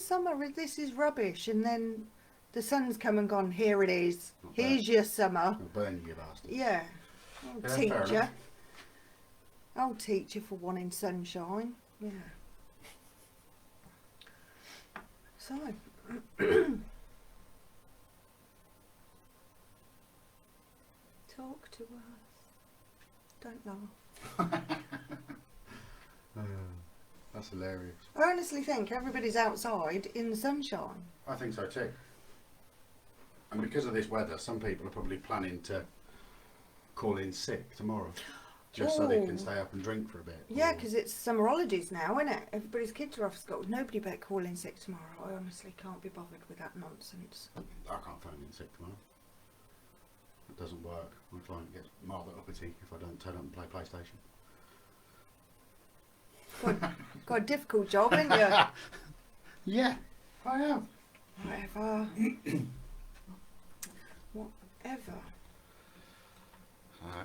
summer, this is rubbish, and then the sun's come and gone, here it is, here's your summer. I'll burn you, bastard. Yeah. Fair enough. I'll teach you for wanting sunshine. Yeah. So, talk to us. Don't laugh. That's hilarious. I honestly think everybody's outside in the sunshine. I think so too. And because of this weather, some people are probably planning to call in sick tomorrow. Just so they can stay up and drink for a bit. Yeah, because it's summer holidays now, isn't it? Everybody's kids are off school. Nobody better call in sick tomorrow. I honestly can't be bothered with that nonsense. I can't phone in sick tomorrow. It doesn't work. My client gets rather uppity if I don't turn up and play PlayStation. Got a difficult job, haven't you? Yeah, I have. Whatever. Whatever.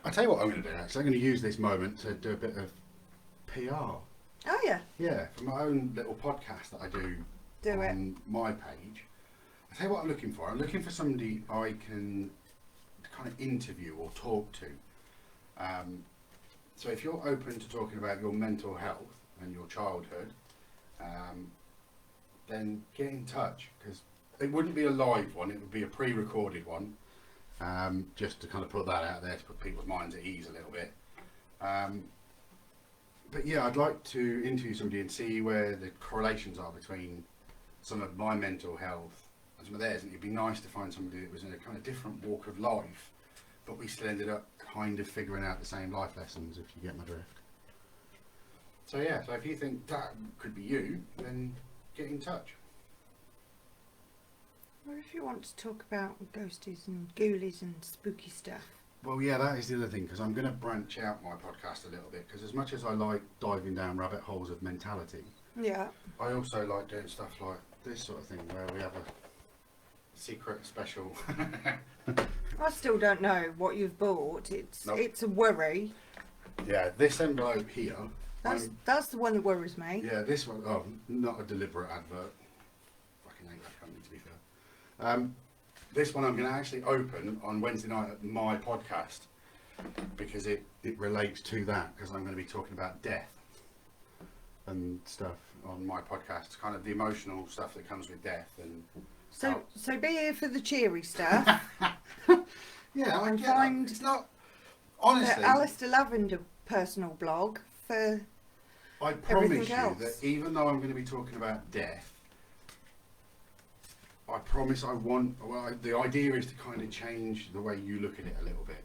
I'll tell you what I'm going to do actually. I'm going to use this moment to do a bit of PR. Oh yeah. Yeah, for my own little podcast that I do on my page. I'll tell you what I'm looking for. I'm looking for somebody I can kind of interview or talk to. So if you're open to talking about your mental health and your childhood, then get in touch, because it wouldn't be a live one, it would be a pre-recorded one. Just to kind of put that out there to put people's minds at ease a little bit. But yeah, I'd like to interview somebody and see where the correlations are between some of my mental health and some of theirs. And it'd be nice to find somebody that was in a kind of different walk of life, but we still ended up kind of figuring out the same life lessons, if you get my drift. So yeah, so if you think that could be you, then get in touch. Or if you want to talk about ghosties and ghoulies and spooky stuff. Well, yeah, that is the other thing, because I'm going to branch out my podcast a little bit, because as much as I like diving down rabbit holes of mentality, yeah, I also like doing stuff like this sort of thing, where we have a secret special. I still don't know what you've bought. It's a worry. Yeah, this envelope here. That's the one that worries me. Yeah, this one. Oh, not a deliberate advert. Fucking hate that company, to be fair. This one I'm going to actually open on Wednesday night at my podcast, because it relates to that, because I'm going to be talking about death and stuff on my podcast. It's kind of the emotional stuff that comes with death. And so be here for the cheery stuff. Yeah, I and get find that. It's not, honestly, the Alistair Lavender personal blog for I promise everything you else. that even though I'm going to be talking about death, I promise the idea is to kind of change the way you look at it a little bit.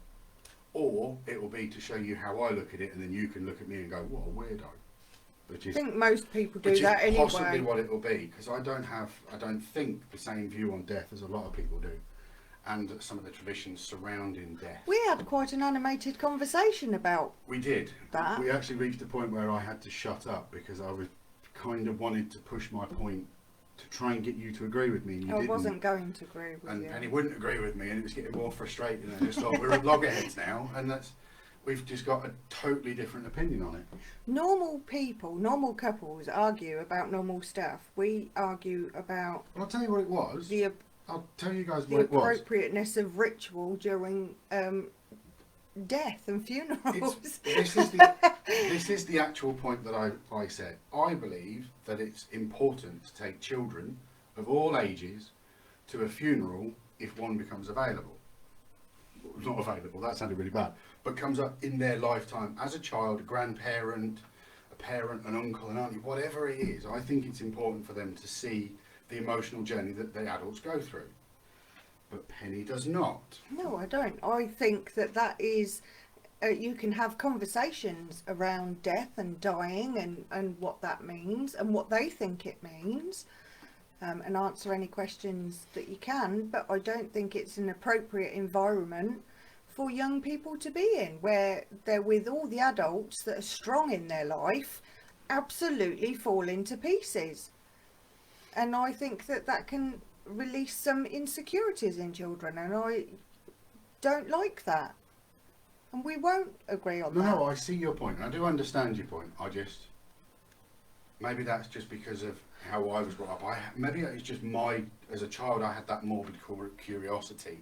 Or it will be to show you how I look at it, and then you can look at me and go, what a weirdo. I think most people do that anyway. Which is possibly what it will be, because I don't think the same view on death as a lot of people do. And some of the traditions surrounding death. We had quite an animated conversation about We did. that. We actually reached a point where I had to shut up, because I was kind of wanted to push my point to try and get you to agree with me, and you didn't. I wasn't going to agree with you. And he wouldn't agree with me, and it was getting more frustrating. I just thought, we're at loggerheads now, and we've just got a totally different opinion on it. Normal people, normal couples argue about normal stuff. We argue about Well, I'll tell you what it was. I'll tell you guys the what it was. appropriateness of ritual during death and funerals. This is the actual point that I said. I believe that it's important to take children of all ages to a funeral if one becomes available. Not available, that sounded really bad, but comes up in their lifetime as a child, a grandparent, a parent, an uncle, an auntie, whatever it is. I think it's important for them to see the emotional journey that the adults go through. But Penny does not. No, I don't. I think that is, you can have conversations around death and dying and what that means and what they think it means, and answer any questions that you can, but I don't think it's an appropriate environment for young people to be in, where they're with all the adults that are strong in their life, absolutely falling to pieces. And I think that can release some insecurities in children, and I don't like that. And we won't agree on that. No, I see your point, and I do understand your point. Maybe that's just because of how I was brought up. Maybe it's just as a child, I had that morbid curiosity.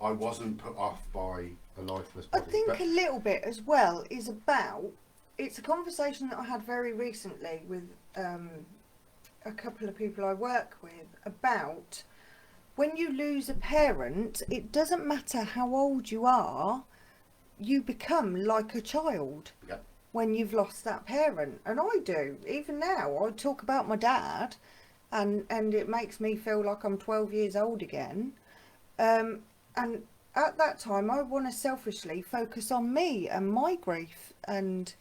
I wasn't put off by a lifeless I body. think a little bit as well is about, it's a conversation that I had very recently with a couple of people I work with about when you lose a parent, it doesn't matter how old you are, you become like a child. Yeah. When you've lost that parent. And I do, even now I talk about my dad and it makes me feel like I'm 12 years old again, and at that time I want to selfishly focus on me and my grief, and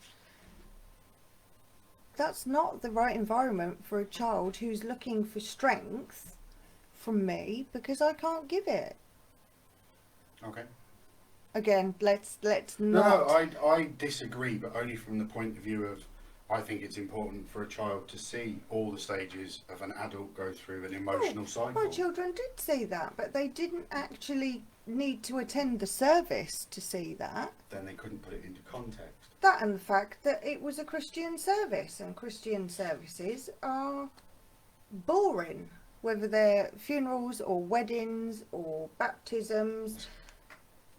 that's not the right environment for a child who's looking for strength from me, because I can't give it. Okay. Again, let's not. No, I disagree, but only from the point of view of, I think it's important for a child to see all the stages of an adult go through an emotional cycle. My children did see that, but they didn't actually need to attend the service to see that. Then they couldn't put it into context. That and the fact that it was a Christian service, and Christian services are boring, whether they're funerals or weddings or baptisms.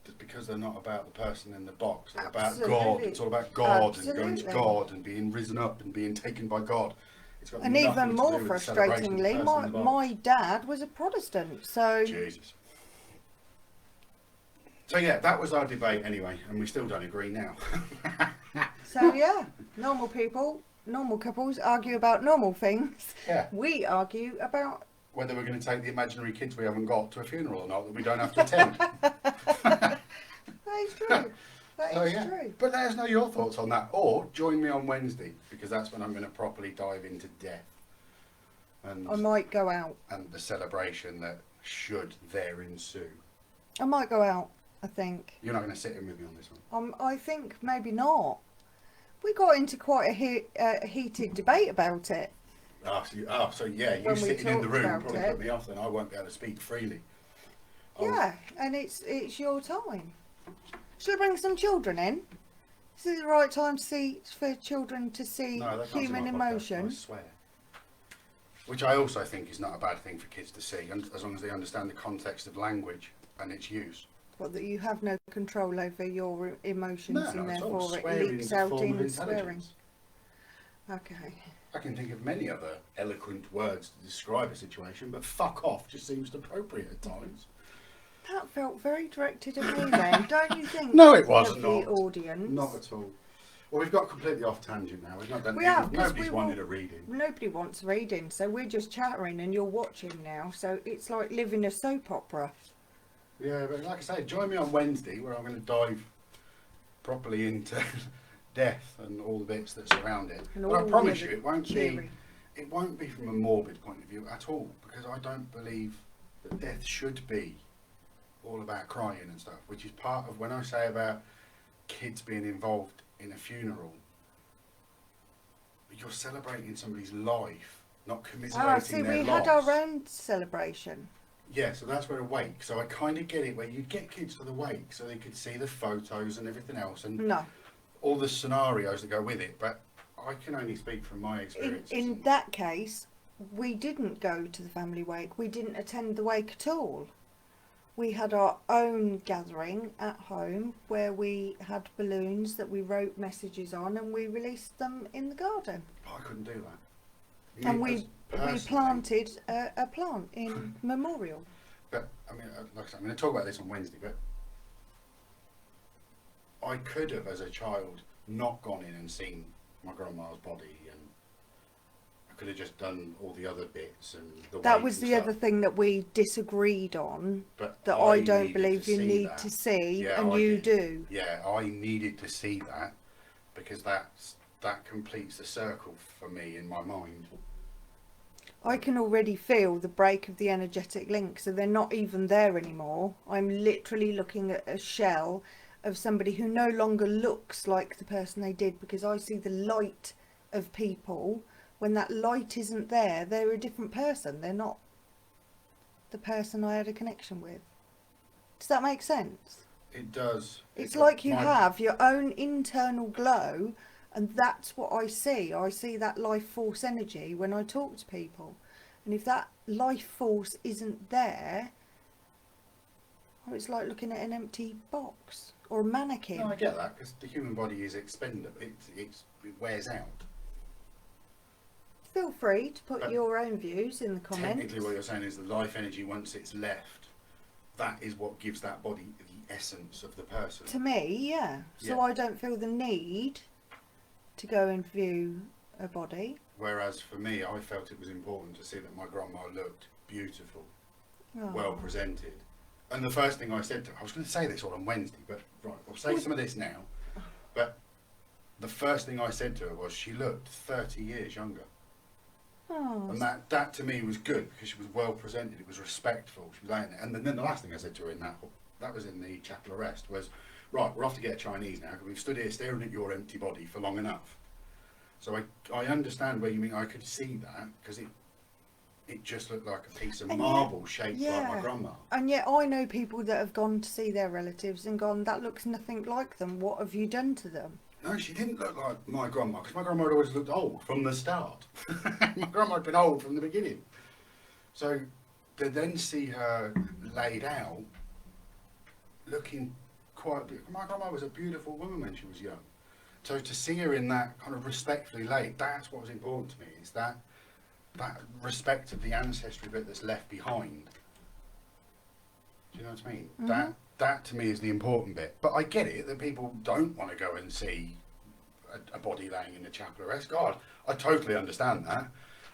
Just because they're not about the person in the box, they're Absolutely. about God. It's all about God and going to Absolutely. God and being risen up and being taken by God. It's got And nothing even to more do with the celebration of the frustratingly, person in the box. my dad was a Protestant, so Jesus. So yeah, that was our debate anyway, and we still don't agree now. so yeah, normal people, normal couples argue about normal things. Yeah. We argue about Whether we're going to take the imaginary kids we haven't got to a funeral or not that we don't have to attend. that is true. That So is yeah, true. but let us know your thoughts on that, or join me on Wednesday, because that's when I'm going to properly dive into death and I might go out. the celebration that should there ensue. I might go out, I think. You're not going to sit in with me on this one. I think maybe not. We got into quite a heated debate about it. So yeah, you When we sitting in the talked room about probably it. put me off, then I won't be able to speak freely. Yeah, and it's your time. Should I bring some children in? Is this the right time for children to see No, that comes human in my podcast, emotion? I swear. Which I also think is not a bad thing for kids to see, and as long as they understand the context of language and its use. What, that you have no control over your emotions No, and not at all. therefore it Swearing leaks is a out form of in swearing. intelligence. Okay. I can think of many other eloquent words to describe a situation, but fuck off just seems appropriate at times. That felt very directed at me then, don't you think? No, it wasn't. The Not. audience. Not at all. Well, we've got completely off tangent now. We've not done. We have, 'cause Nobody's wanted a reading. Nobody wants reading, so we're just chattering and you're watching now. So it's like living a soap opera. Yeah, but like I say, join me on Wednesday where I'm going to dive properly into death and all the bits that surround it. And But I all promise the you, it won't cheery. be. It won't be from a morbid point of view at all, because I don't believe that death should be all about crying and stuff, which is part of when I say about kids being involved in a funeral. You're celebrating somebody's life, not commiserating See, their we loss. had our own celebration. Yeah, so that's where a wake. So I kind of get it, where you'd get kids to the wake so they could see the photos and everything else and No. all the scenarios that go with it. But I can only speak from my experience. In that case, we didn't go to the family wake. We didn't attend the wake at all. We had our own gathering at home where we had balloons that we wrote messages on and we released them in the garden. I couldn't do that. And Me we personally- planted a plant in memorial. But I mean, like I said, I'm going to talk about this on Wednesday. But I could have, as a child, not gone in and seen my grandma's body, and I could have just done all the other bits and the That wake was and the stuff. other thing that we disagreed on, But that I don't needed believe to you see need that. to see, Yeah, and I you did. do. Yeah, I needed to see that because that completes the circle for me in my mind. I can already feel the break of the energetic link, so they're not even there anymore. I'm literally looking at a shell of somebody who no longer looks like the person they did, because I see the light of people. When that light isn't there, they're a different person. They're not the person I had a connection with. Does that make sense? It does. It's like you My- have your own internal glow And that's what I see. I see that life force energy when I talk to people. And if that life force isn't there, oh, it's like looking at an empty box or a mannequin. No, I get that, because the human body is expendable. It wears out. Feel free to put But your own views in the comments. Technically what you're saying is the life energy, once it's left, that is what gives that body the essence of the person. To me, yeah. So Yeah. I don't feel the need to go and view a body. Whereas for me, I felt it was important to see that my grandma looked beautiful, Oh. well presented. And the first thing I said to her, I was going to say this all on Wednesday, but right, I'll say some of this now. But the first thing I said to her was she looked 30 years younger. Oh. And that to me was good, because she was well presented, it was respectful, she was laying there. And then the last thing I said to her in that was in the chapel arrest, was, right, we're off to get Chinese now, because we've stood here staring at your empty body for long enough. So I understand where you mean. I could see that, because it just looked like a piece of marble shaped like my grandma. And yet I know people that have gone to see their relatives and gone, that looks nothing like them. What have you done to them? No, she didn't look like my grandma, because my grandma had always looked old from the start. My grandma had been old from the beginning. So to then see her laid out, looking quite... My grandma was a beautiful woman when she was young. So to see her in that kind of respectfully laid, that's what was important to me, is that respect of the ancestry bit that's left behind. Do you know what I mean? Mm-hmm. That to me is the important bit. But I get it that people don't want to go and see a body laying in the chapel arrest. God, I totally understand that.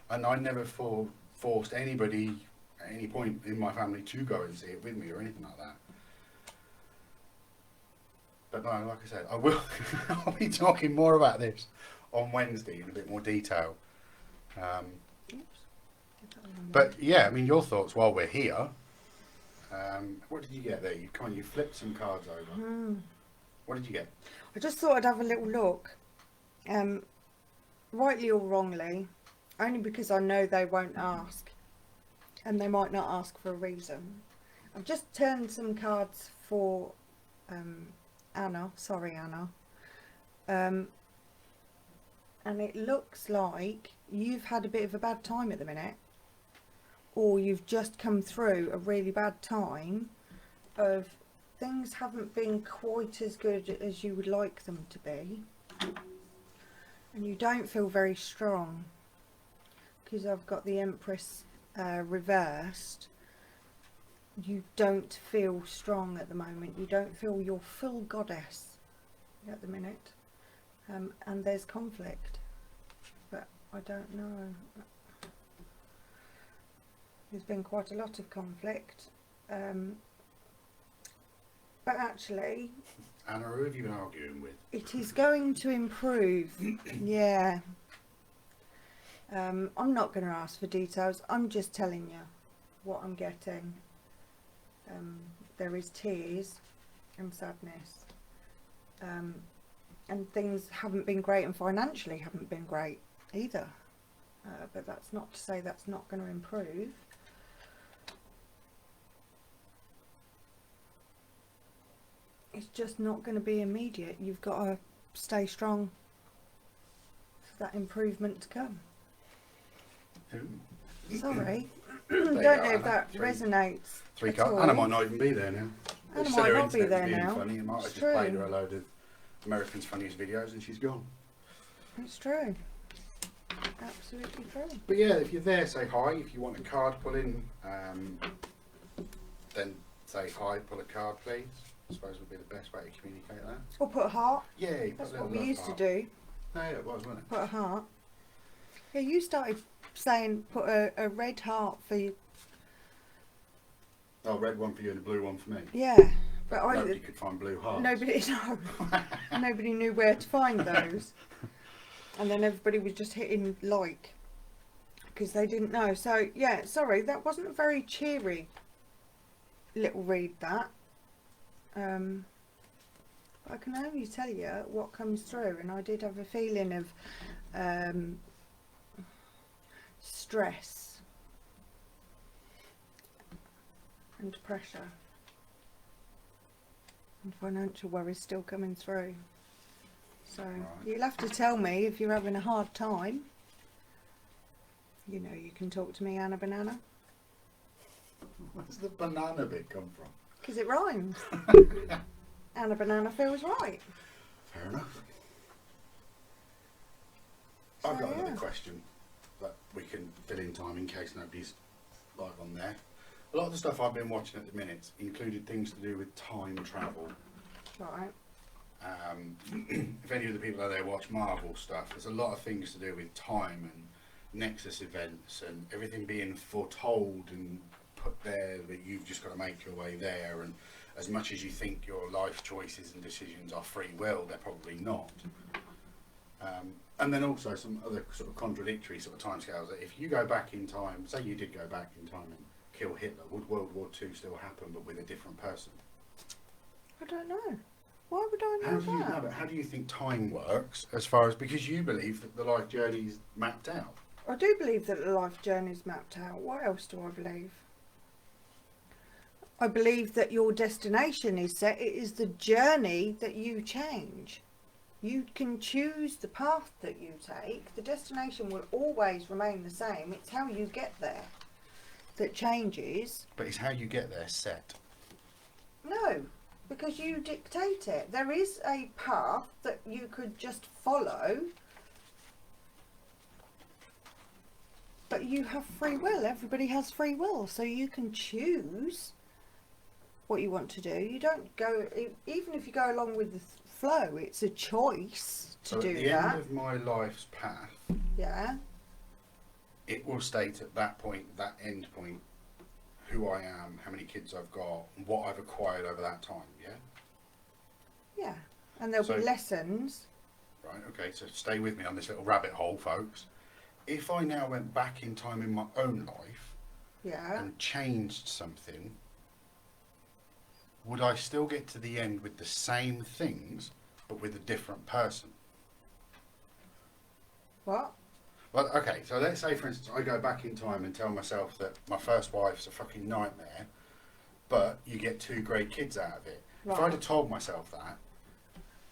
And I never forced anybody at any point in my family to go and see it with me or anything like that. But no, like I said, I'll be talking more about this on Wednesday in a bit more detail. But yeah, I mean, your thoughts while we're here. What did you get there? You flipped some cards over. What did you get? I just thought I'd have a little look. Rightly or wrongly, only because I know they won't ask. And they might not ask for a reason. I've just turned some cards for Anna. Sorry, Anna. And it looks like you've had a bit of a bad time at the minute. Or you've just come through a really bad time of things haven't been quite as good as you would like them to be. And you don't feel very strong. Because I've got the Empress reversed. You don't feel strong at the moment. You don't feel your full goddess at the minute. And there's conflict. But I don't know. There's been quite a lot of conflict. But actually... Anna, who have you been arguing with? It is going to improve. Yeah. I'm not going to ask for details. I'm just telling you what I'm getting. There is tears and sadness. And things haven't been great, and financially haven't been great either. But that's not to say that's not going to improve. It's just not going to be immediate. You've got to stay strong for that improvement to come. Ooh. Sorry. There Don't you know go, if that Anna. resonates. Three at cards. all. Anna might not even be there now. Anna Said might her not be internet there was being now. Funny. It might have It's just played true. her a load of American's Funniest Videos and she's gone. It's true. Absolutely true. But yeah, if you're there, say hi. If you want a card pulling, then say hi, pull a card please. I suppose would be the best way to communicate that. Or put a heart. Yeah, you put That's a little what we love used to heart. do. No, yeah, it was, wasn't it? Put a heart. Yeah, you started saying put a red heart for you. Oh, red one for you and a blue one for me. Yeah. But Nobody could find blue hearts. Nobody knew where to find those. And then everybody was just hitting like. Because they didn't know. So, yeah, sorry, that wasn't a very cheery little read, that. I can only tell you what comes through, and I did have a feeling of stress and pressure and financial worries still coming through. So Right. you'll have to tell me if you're having a hard time. You know, you can talk to me, Anna Banana, Where's the banana bit come from? because it rhymes. Anna Banana feels right. Fair enough. So, I've got another yeah. question that we can fill in time in case nobody's live on there. A lot of the stuff I've been watching at the minute included things to do with time travel. Right. If any of the people out there watch Marvel stuff, there's a lot of things to do with time and Nexus events and everything being foretold and put there that you've just got to make your way there. And as much as you think your life choices and decisions are free will, they're probably not. And then also some other sort of contradictory sort of timescales. That if you go back in time, say you did go back in time and kill Hitler, would World War II still happen but with a different person? I don't know. Why would I know How do you that? know it? How do you think time works as far as, because you believe that the life journey is mapped out? I do believe that the life journey is mapped out. What else do I believe? I believe that your destination is set. It is the journey that you change. You can choose the path that you take. The destination will always remain the same. It's how you get there that changes. But it's how you get there set. No, because you dictate it. There is a path that you could just follow, but you have free will. Everybody has free will, so you can choose what you want to do. You don't go, even if you go along with the flow, it's a choice to So do at the that. end of my life's path, Yeah, it will state at that point, that end point, who I am, how many kids I've got, and what I've acquired over that time, yeah? yeah. And there'll So- be lessons. Right, okay, so stay with me on this little rabbit hole, folks. If I now went back in time in my own life Yeah. and changed something, would I still get to the end with the same things, but with a different person? What? Well, okay, so let's say, for instance, I go back in time and tell myself that my first wife's a fucking nightmare, but you get 2 great kids out of it. If I'd Right. have told myself that,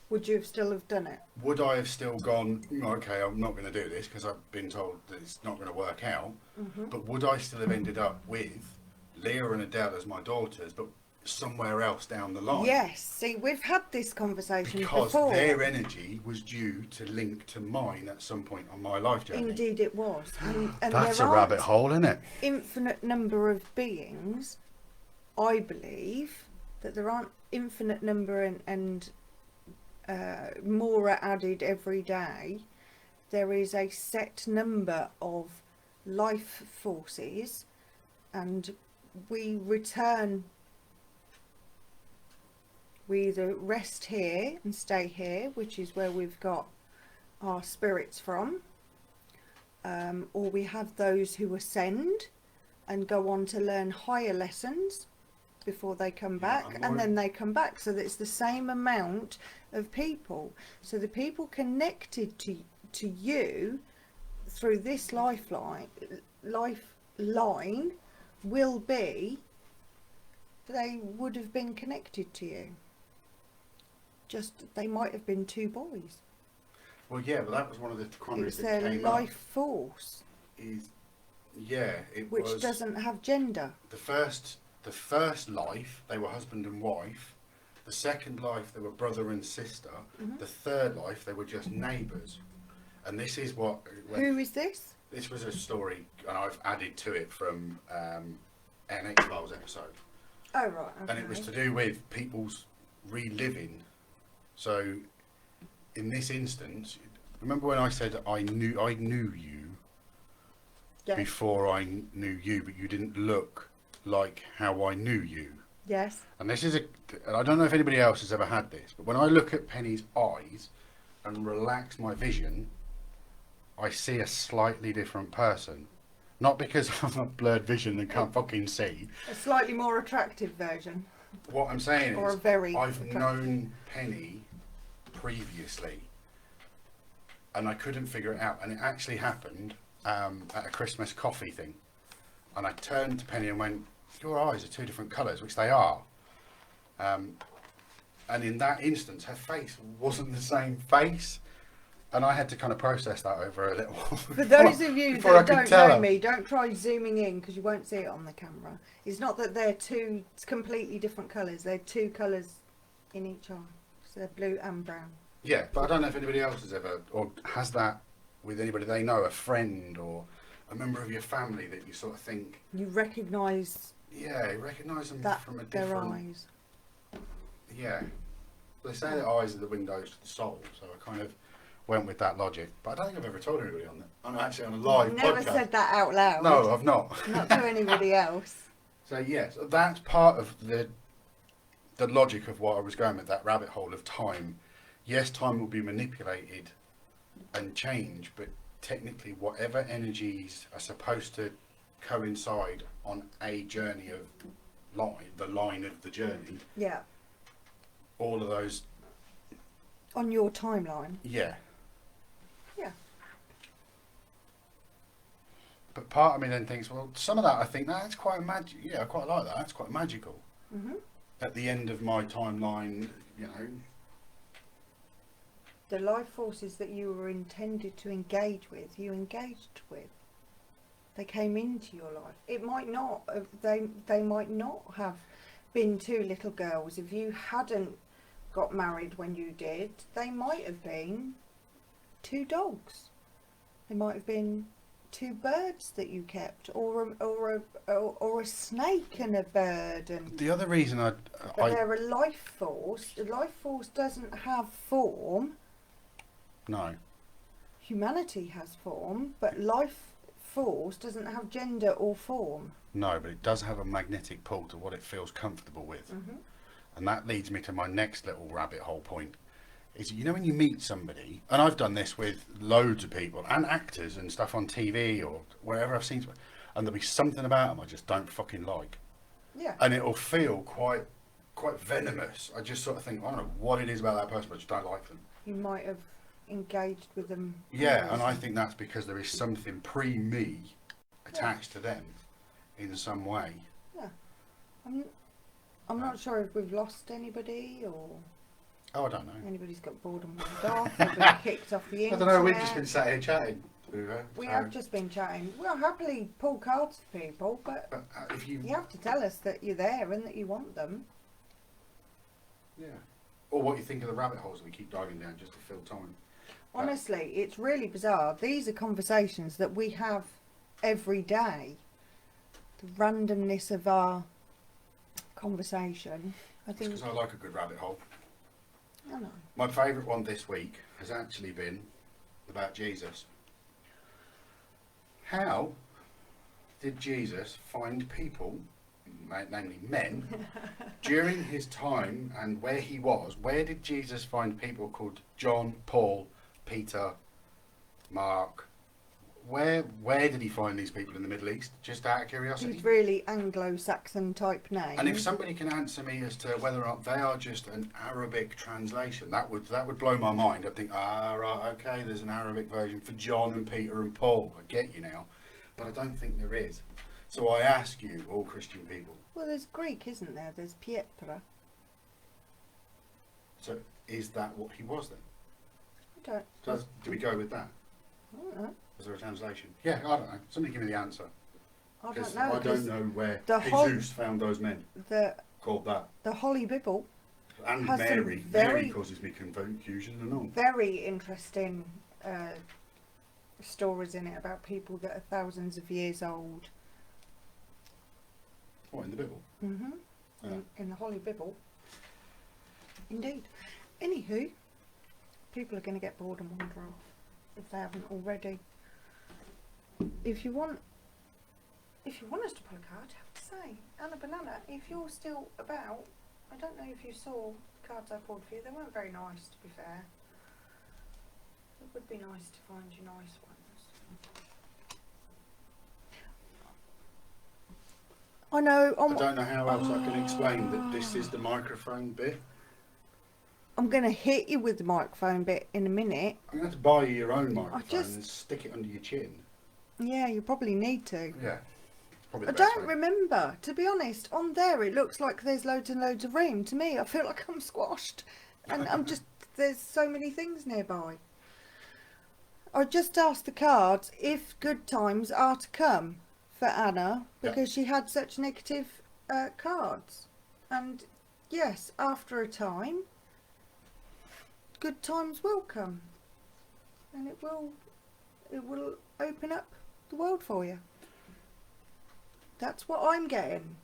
Would you have still have done it? would I have still gone, okay, I'm not going to do this because I've been told that it's not going to work out, but would I still have ended up with Leah and Adele as my daughters, but somewhere else down the line? Yes. See, we've had this conversation Because before. their energy was due to link to mine at some point on my life journey. Indeed, it was. And That's there a rabbit aren't hole, isn't it? infinite number of beings. I believe that there aren't infinite number and more are added every day. There is a set number of life forces, and we return. We either rest here and stay here, which is where we've got our spirits from, or we have those who ascend and go on to learn higher lessons before they come back, and then they come back. So that it's the same amount of people. So the people connected to you through this lifeline will be, they would have been connected to you. Just they might have been 2 boys. Well, yeah, but that was one of the quandaries It's that their came life up. force, It which was doesn't have gender. the first life they were husband and wife. The second life they were brother and sister. Mm-hmm. The third life they were just neighbours. And this is what Who is this? this was a story, and I've added to it from an X-Files episode. Oh right, okay. And it was to do with people's reliving. So, in this instance, remember when I said I knew you Yes. before I knew you, but you didn't look like how I knew you. Yes. And this is and I don't know if anybody else has ever had this, but when I look at Penny's eyes and relax my vision, I see a slightly different person. Not because I've got blurred vision and can't fucking see. A slightly more attractive version. What I'm saying Or is, a very I've attractive. known Penny previously, and I couldn't figure it out. And it actually happened at a Christmas coffee thing. And I turned to Penny and went, "Your eyes are 2 different colours," which they are. And in that instance, her face wasn't the same face. And I had to kind of process that over a little while. For those of you before I that could don't tell know her. me, don't try zooming in because you won't see it on the camera. It's not that they're two completely different colours. They're two colours in each eye. So they're blue and brown. Yeah, but I don't know if anybody else has ever, or has that with anybody they know, a friend or a member of your family that you sort of think, You recognise yeah, you recognise them that from a their different... eyes. Yeah. They say that eyes are the windows to the soul, so I kind of went with that logic. But I don't think I've ever told anybody on that. I'm actually on a live You've never podcast. said that out loud. No, I've not. Not to anybody else. So yes, that's part of the logic of what I was going with, that rabbit hole of time. Yes, time will be manipulated and change, but technically whatever energies are supposed to coincide on a journey of line, the line of the journey, Yeah. all of those, On your timeline. yeah. Yeah. But part of me then thinks, well, some of that I think that's quite magic. Yeah, I quite like that. That's quite magical. Mhm. At the end of my timeline, you know, The life forces that you were intended to engage with, you engaged with. They came into your life. It might not have, they might not have been two little girls. If you hadn't got married when you did, they might have been two dogs. They might have been two birds that you kept, or a snake and a bird. And the other reason but they're a life force. The life force doesn't have form. no. Humanity has form, but life force doesn't have gender or form. No, but it does have a magnetic pull to what it feels comfortable with. Mm-hmm. And that leads me to my next little rabbit hole point. Is, you know, when you meet somebody, and I've done this with loads of people and actors and stuff on TV or wherever I've seen, and there'll be something about them I just don't fucking like. Yeah. And it'll feel quite venomous. I just sort of think, I don't know what it is about that person, but I just don't like them. You might have engaged with them. Yeah, and I think that's because there is something pre-me attached to them in some way. Yeah. I'm not sure if we've lost anybody or Oh, I don't know. anybody's got bored and wandered off or been kicked off the I internet. don't know, we've just been sat here chatting. We have just been chatting. We'll happily pull cards for people, but if you... you have to tell us that you're there and that you want them. Yeah. Or what you think of the rabbit holes we keep diving down just to fill time. Honestly, it's really bizarre. These are conversations that we have every day. The randomness of our conversation. I think. Because I like a good rabbit hole. I know. My favourite one this week has actually been about Jesus. How did Jesus find people, namely men, during his time and where he was? Where did Jesus find people called John, Paul, Peter, Mark? Where did he find these people in the Middle East? Just out of curiosity. These really Anglo-Saxon type names. And if somebody can answer me as to whether or not they are just an Arabic translation, that would blow my mind. I'd think, right, okay, there's an Arabic version for John and Peter and Paul. I get you now. But I don't think there is. So I ask you, all Christian people. Well, there's Greek, isn't there? There's Pietra. So is that what he was then? I don't. Do we go with that? I don't know. Is there a translation? Yeah, I don't know. Somebody give me the answer. I don't 'Cause know. I don't know where the Jesus found those men The called that. Holy Bible And has some Mary. very- Mary causes me confusion and all. very interesting stories in it about people that are thousands of years old. What, in the Bible? Mm-hmm. Yeah. In the Holy Bible. Indeed. Anywho, people are going to get bored and wander off if they haven't already. If you want us to pull a card, I have to say, Anna Banana, if you're still about, I don't know if you saw the cards I pulled for you. They weren't very nice, to be fair. It would be nice to find you nice ones. I know. I don't know how else I can explain that this is the microphone bit. I'm going to hit you with the microphone bit in a minute. I'm going to have to buy you your own microphone and stick it under your chin. Yeah, you probably need to. Yeah. Probably I the best don't way. remember, to be honest. On there, it looks like there's loads and loads of room. To me, I feel like I'm squashed, and I'm just there's so many things nearby. I just asked the cards if good times are to come for Anna Yep. because she had such negative cards, and yes, after a time, good times will come, and it will open up the world for you. That's what I'm getting.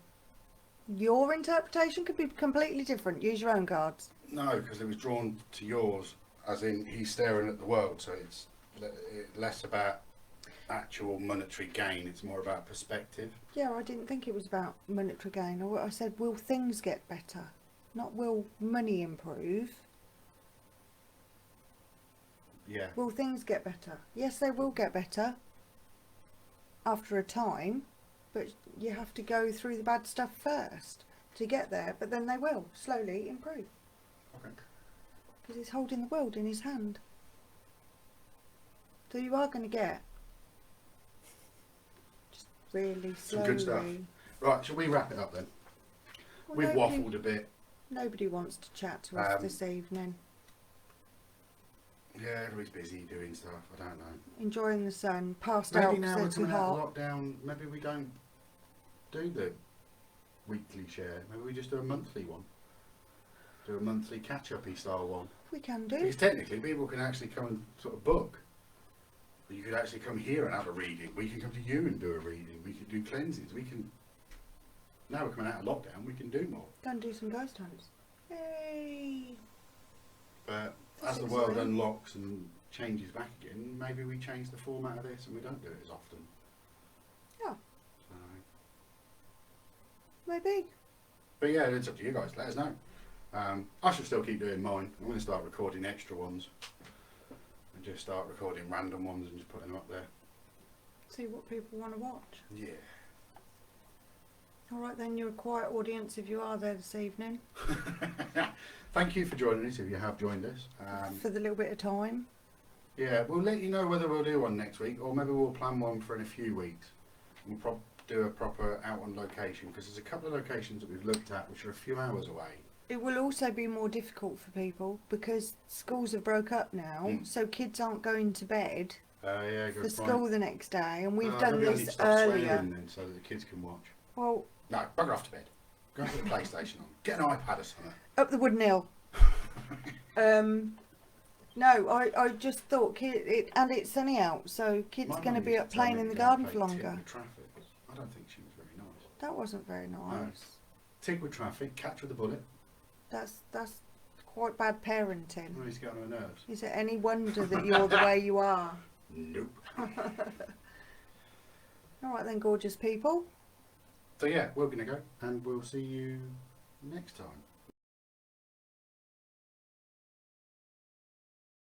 Your interpretation could be completely different. Use your own cards. No, because it was drawn to yours, as in he's staring at the world, so it's less about actual monetary gain, it's more about perspective. Yeah, I didn't think it was about monetary gain. I said, will things get better? Not will money improve. Yeah. Will things get better? Yes, they will get better after a time, but you have to go through the bad stuff first to get there, but then they will slowly improve. Okay. Because he's holding the world in his hand. So you are going to get just really Some slowly. good stuff. Right, shall we wrap it up then? Well, We've nobody- waffled a bit. Nobody wants to chat to us this evening. Yeah, everybody's busy doing stuff, I don't know. Enjoying the sun, passed Maybe out now because we're they're too coming out hot. of lockdown, maybe we don't do the weekly share. Maybe we just do a monthly one. Do a monthly catch-up-y style one. We can do. Because technically people can actually come and sort of book. You could actually come here and have a reading. We can come to you and do a reading. We can do cleansings. We can... Now we're coming out of lockdown, we can do more. Go and do some ghost hunts. Yay! But That's as the world exciting. unlocks and changes back again, maybe we change the format of this and we don't do it as often. Yeah, So, maybe. but yeah, it's up to you guys. Let us know. I should still keep doing mine. I'm going to start recording extra ones and just start recording random ones and just putting them up there. See what people want to watch. Yeah. All right then, you're a quiet audience if you are there this evening Thank you for joining us if you have joined us. for the little bit of time. Yeah, we'll let you know whether we'll do one next week or maybe we'll plan one for in a few weeks. We'll do a proper out on location because there's a couple of locations that we've looked at which are a few hours away. It will also be more difficult for people because schools have broke up now, so kids aren't going to bed Yeah, for good school point. the next day, and we've Oh, done maybe I need to this stop earlier. swearing then so that the kids can watch. Well, No, bugger off to bed. Go and put the PlayStation on. Get an iPad or something. up the wooden hill. No, I just thought and it's sunny out, so kids My going to mum be used up to tell playing me in the to go and garden play for Tig longer. with Traffic. I don't think she was very nice. That wasn't very nice. Tig with Traffic, Catch with a Bullet. That's quite bad parenting. Oh, he's getting on her nerves. Is it any wonder that you're the way you are? Nope. All right then, gorgeous people. So yeah, we're going to go and we'll see you next time.